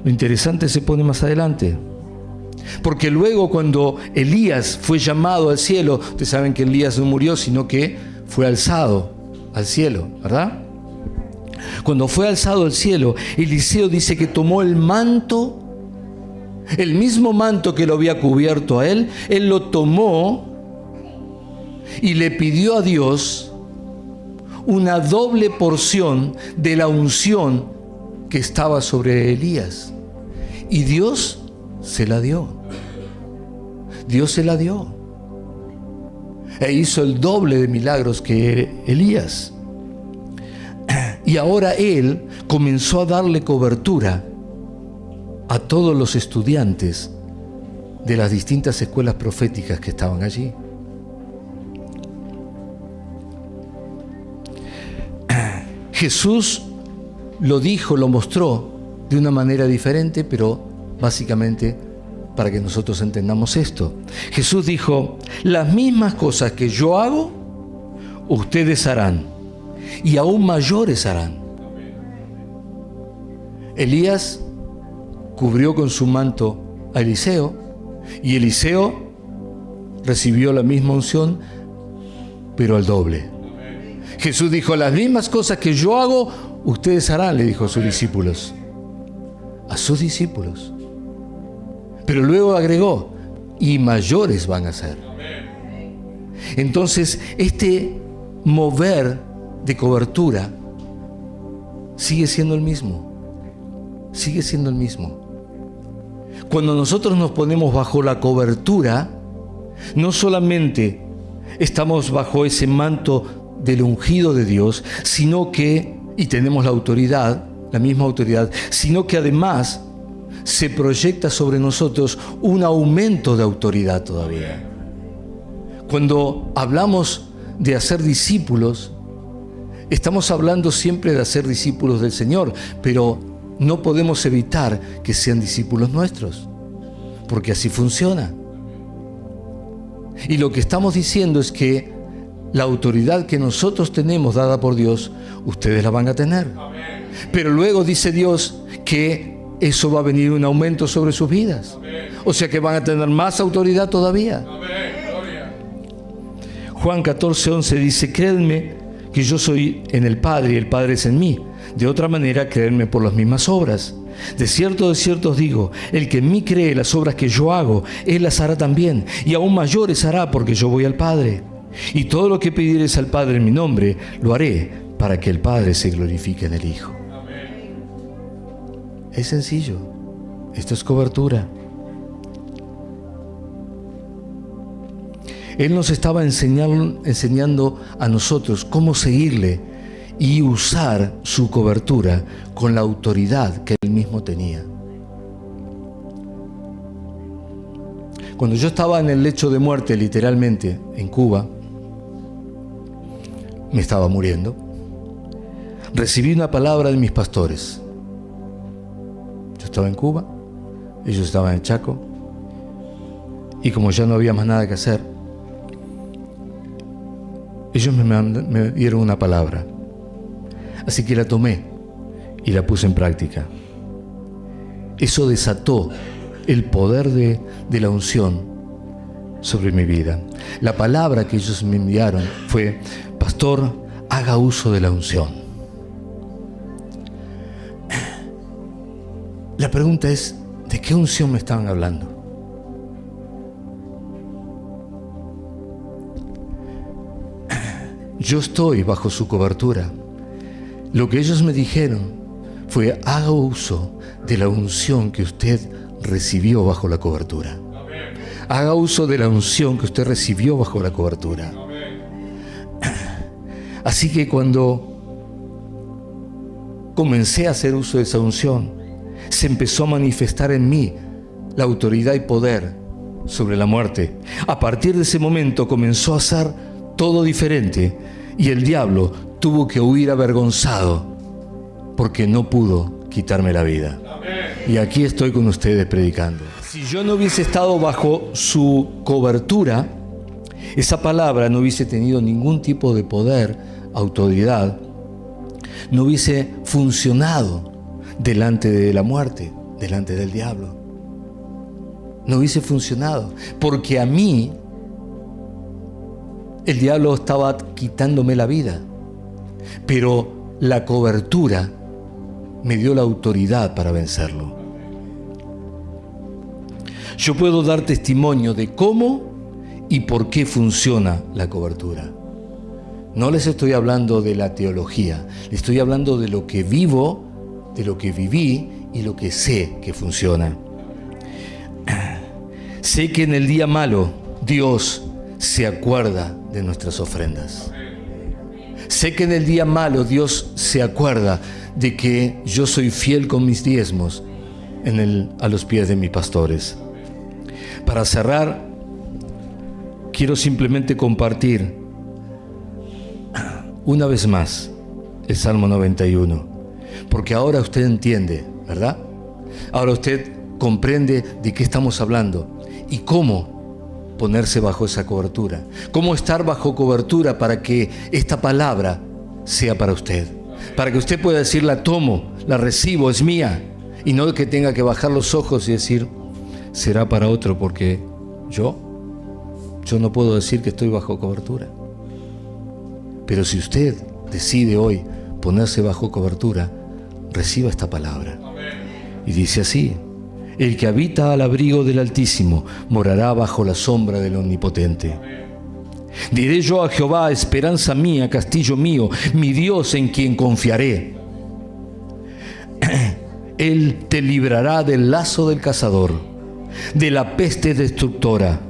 Lo interesante se pone más adelante, porque luego, cuando Elías fue llamado al cielo, ustedes saben que Elías no murió, sino que fue alzado al cielo, ¿verdad? Cuando fue alzado al cielo, Eliseo dice que tomó el manto, el mismo manto que lo había cubierto a él lo tomó y le pidió a Dios una doble porción de la unción que estaba sobre Elías. Y Dios se la dio. Dios se la dio. E hizo el doble de milagros que Elías. Y ahora él comenzó a darle cobertura a todos los estudiantes de las distintas escuelas proféticas que estaban allí. Jesús lo dijo, lo mostró de una manera diferente, pero básicamente para que nosotros entendamos esto. Jesús dijo: las mismas cosas que yo hago, ustedes harán, y aún mayores harán. Elías cubrió con su manto a Eliseo, y Eliseo recibió la misma unción, pero al doble. Jesús dijo: las mismas cosas que yo hago, ustedes harán, le dijo a sus discípulos. A sus discípulos. Pero luego agregó: y mayores van a ser. Entonces, este mover de cobertura sigue siendo el mismo. Sigue siendo el mismo. Cuando nosotros nos ponemos bajo la cobertura, no solamente estamos bajo ese manto del ungido de Dios, sino que, y tenemos la autoridad, la misma autoridad, sino que además se proyecta sobre nosotros un aumento de autoridad todavía. Cuando hablamos de hacer discípulos, estamos hablando siempre de hacer discípulos del Señor, pero no podemos evitar que sean discípulos nuestros, porque así funciona. Y lo que estamos diciendo es que la autoridad que nosotros tenemos dada por Dios, ustedes la van a tener. Pero luego dice Dios que eso va a venir un aumento sobre sus vidas. O sea que van a tener más autoridad todavía. Juan 14:11 dice: créanme que yo soy en el Padre y el Padre es en mí. De otra manera, créanme por las mismas obras. De cierto os digo, el que en mí cree las obras que yo hago, él las hará también, y aún mayores hará, porque yo voy al Padre. Y todo lo que pidiereis al Padre en mi nombre, lo haré, para que el Padre se glorifique en el Hijo. Amén. Es sencillo. Esto es cobertura. Él nos estaba enseñando a nosotros cómo seguirle y usar su cobertura con la autoridad que él mismo tenía. Cuando yo estaba en el lecho de muerte, literalmente, en Cuba, me estaba muriendo, recibí una palabra de mis pastores. Yo estaba en Cuba, ellos estaban en Chaco, y como ya no había más nada que hacer, ellos me dieron una palabra. Así que la tomé y la puse en práctica. Eso desató el poder de la unción sobre mi vida. La palabra que ellos me enviaron fue: pastor, haga uso de la unción. La pregunta es, ¿de qué unción me estaban hablando? Yo estoy bajo su cobertura. Lo que ellos me dijeron fue: haga uso de la unción que usted recibió bajo la cobertura. Haga uso de la unción que usted recibió bajo la cobertura. Así que cuando comencé a hacer uso de esa unción, se empezó a manifestar en mí la autoridad y poder sobre la muerte. A partir de ese momento comenzó a ser todo diferente y el diablo tuvo que huir avergonzado porque no pudo quitarme la vida. Y aquí estoy con ustedes predicando. Si yo no hubiese estado bajo su cobertura, esa palabra no hubiese tenido ningún tipo de poder, autoridad, no hubiese funcionado delante de la muerte, delante del diablo. No hubiese funcionado, porque a mí el diablo estaba quitándome la vida, pero la cobertura me dio la autoridad para vencerlo. Yo puedo dar testimonio de cómo y por qué funciona la cobertura. No les estoy hablando de la teología, les estoy hablando de lo que vivo, de lo que viví y lo que sé que funciona. Sé que en el día malo Dios se acuerda de nuestras ofrendas. Sé que en el día malo Dios se acuerda de que yo soy fiel con mis diezmos a los pies de mis pastores. Para cerrar, quiero simplemente compartir una vez más el Salmo 91, porque ahora usted entiende, ¿verdad? Ahora usted comprende de qué estamos hablando y cómo ponerse bajo esa cobertura, cómo estar bajo cobertura para que esta palabra sea para usted, para que usted pueda decir: la tomo, la recibo, es mía, y no que tenga que bajar los ojos y decir: será para otro, porque yo no puedo decir que estoy bajo cobertura. Pero si usted decide hoy ponerse bajo cobertura, reciba esta palabra. Y dice así: el que habita al abrigo del Altísimo morará bajo la sombra del Omnipotente. Diré yo a Jehová: esperanza mía, castillo mío, mi Dios en quien confiaré. Él te librará del lazo del cazador, de la peste destructora.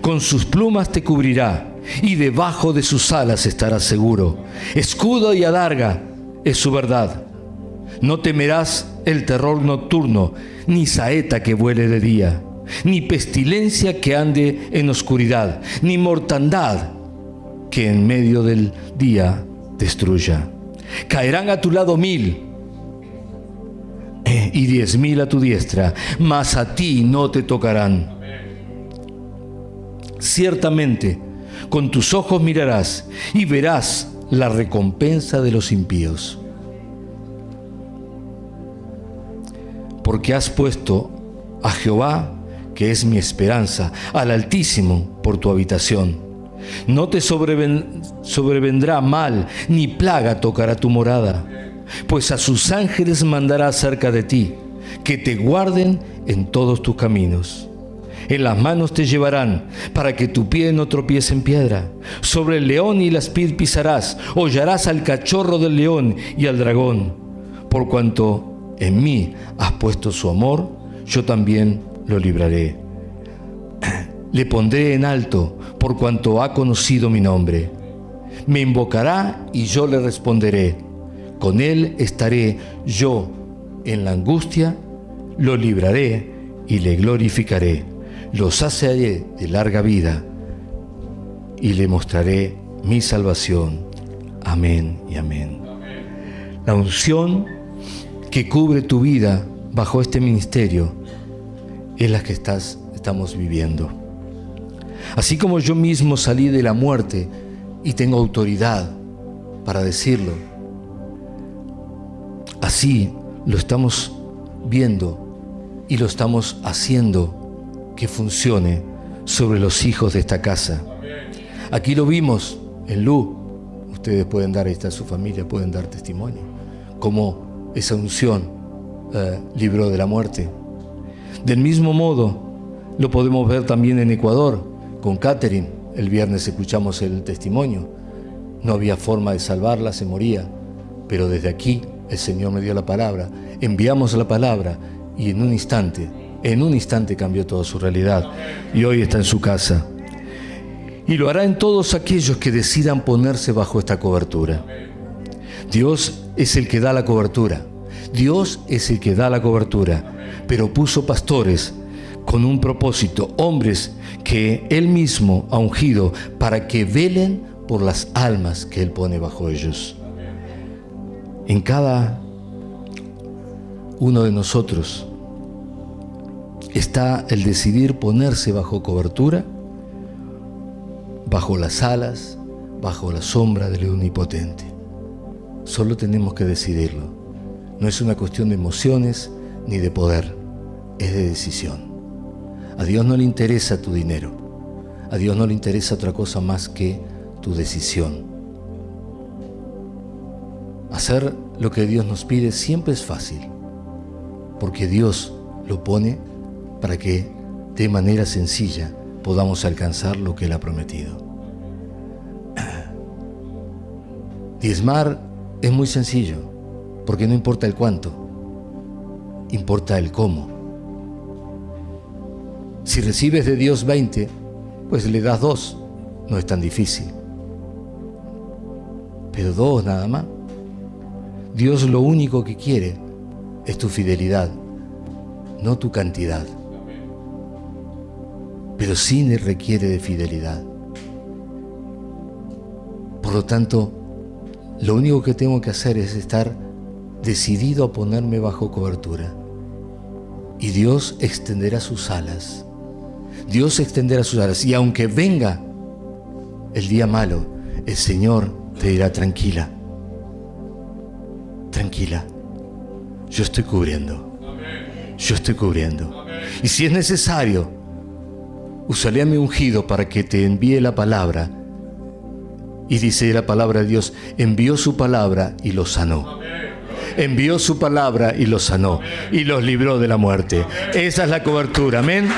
Con sus plumas te cubrirá, y debajo de sus alas estarás seguro. Escudo y adarga es su verdad. No temerás el terror nocturno, ni saeta que vuele de día, ni pestilencia que ande en oscuridad, ni mortandad que en medio del día destruya. Caerán a tu lado 1000 y 10.000 a tu diestra, mas a ti no te tocarán. Ciertamente, con tus ojos mirarás y verás la recompensa de los impíos. Porque has puesto a Jehová, que es mi esperanza, al Altísimo por tu habitación. No te sobrevendrá mal, ni plaga tocará tu morada, pues a sus ángeles mandará cerca de ti, que te guarden en todos tus caminos. En las manos te llevarán, para que tu pie no tropiece en piedra. Sobre el león y la aspid pisarás, hollarás al cachorro del león y al dragón. Por cuanto en mí has puesto su amor, yo también lo libraré. Le pondré en alto, por cuanto ha conocido mi nombre. Me invocará y yo le responderé. Con él estaré yo en la angustia, lo libraré y le glorificaré. Lo saciaré de larga vida y le mostraré mi salvación. Amén y amén. La unción que cubre tu vida bajo este ministerio es la que estamos viviendo. Así como yo mismo salí de la muerte y tengo autoridad para decirlo, así lo estamos viendo y lo estamos haciendo que funcione sobre los hijos de esta casa. Aquí lo vimos en Lu. Ustedes pueden dar, ahí está su familia, pueden dar testimonio, cómo esa unción libró de la muerte. Del mismo modo, lo podemos ver también en Ecuador, con Catherine. El viernes escuchamos el testimonio. No había forma de salvarla, se moría. Pero desde aquí el Señor me dio la palabra. Enviamos la palabra y en un instante cambió toda su realidad. Y hoy está en su casa. Y lo hará en todos aquellos que decidan ponerse bajo esta cobertura. Dios es el que da la cobertura. Dios es el que da la cobertura. Pero puso pastores con un propósito, hombres que Él mismo ha ungido para que velen por las almas que Él pone bajo ellos. En cada uno de nosotros está el decidir ponerse bajo cobertura, bajo las alas, bajo la sombra del Omnipotente. Solo tenemos que decidirlo. No es una cuestión de emociones ni de poder, es de decisión. A Dios no le interesa tu dinero. A Dios no le interesa otra cosa más que tu decisión. Hacer lo que Dios nos pide siempre es fácil, porque Dios lo pone para que de manera sencilla podamos alcanzar lo que Él ha prometido. Diezmar es muy sencillo, porque no importa el cuánto, importa el cómo. Si recibes de Dios 20, pues le das 2, no es tan difícil. Pero 2 nada más. Dios lo único que quiere es tu fidelidad, no tu cantidad. Pero sí le requiere de fidelidad. Por lo tanto, lo único que tengo que hacer es estar decidido a ponerme bajo cobertura. Y Dios extenderá sus alas. Dios extenderá sus alas. Y aunque venga el día malo, el Señor te dirá: tranquila, tranquila, yo estoy cubriendo. Yo estoy cubriendo. Y si es necesario, usaré a mi ungido para que te envíe la palabra. Y dice la palabra de Dios: envió su palabra y los sanó. Envió su palabra y los sanó. Y los libró de la muerte. Esa es la cobertura. Amén.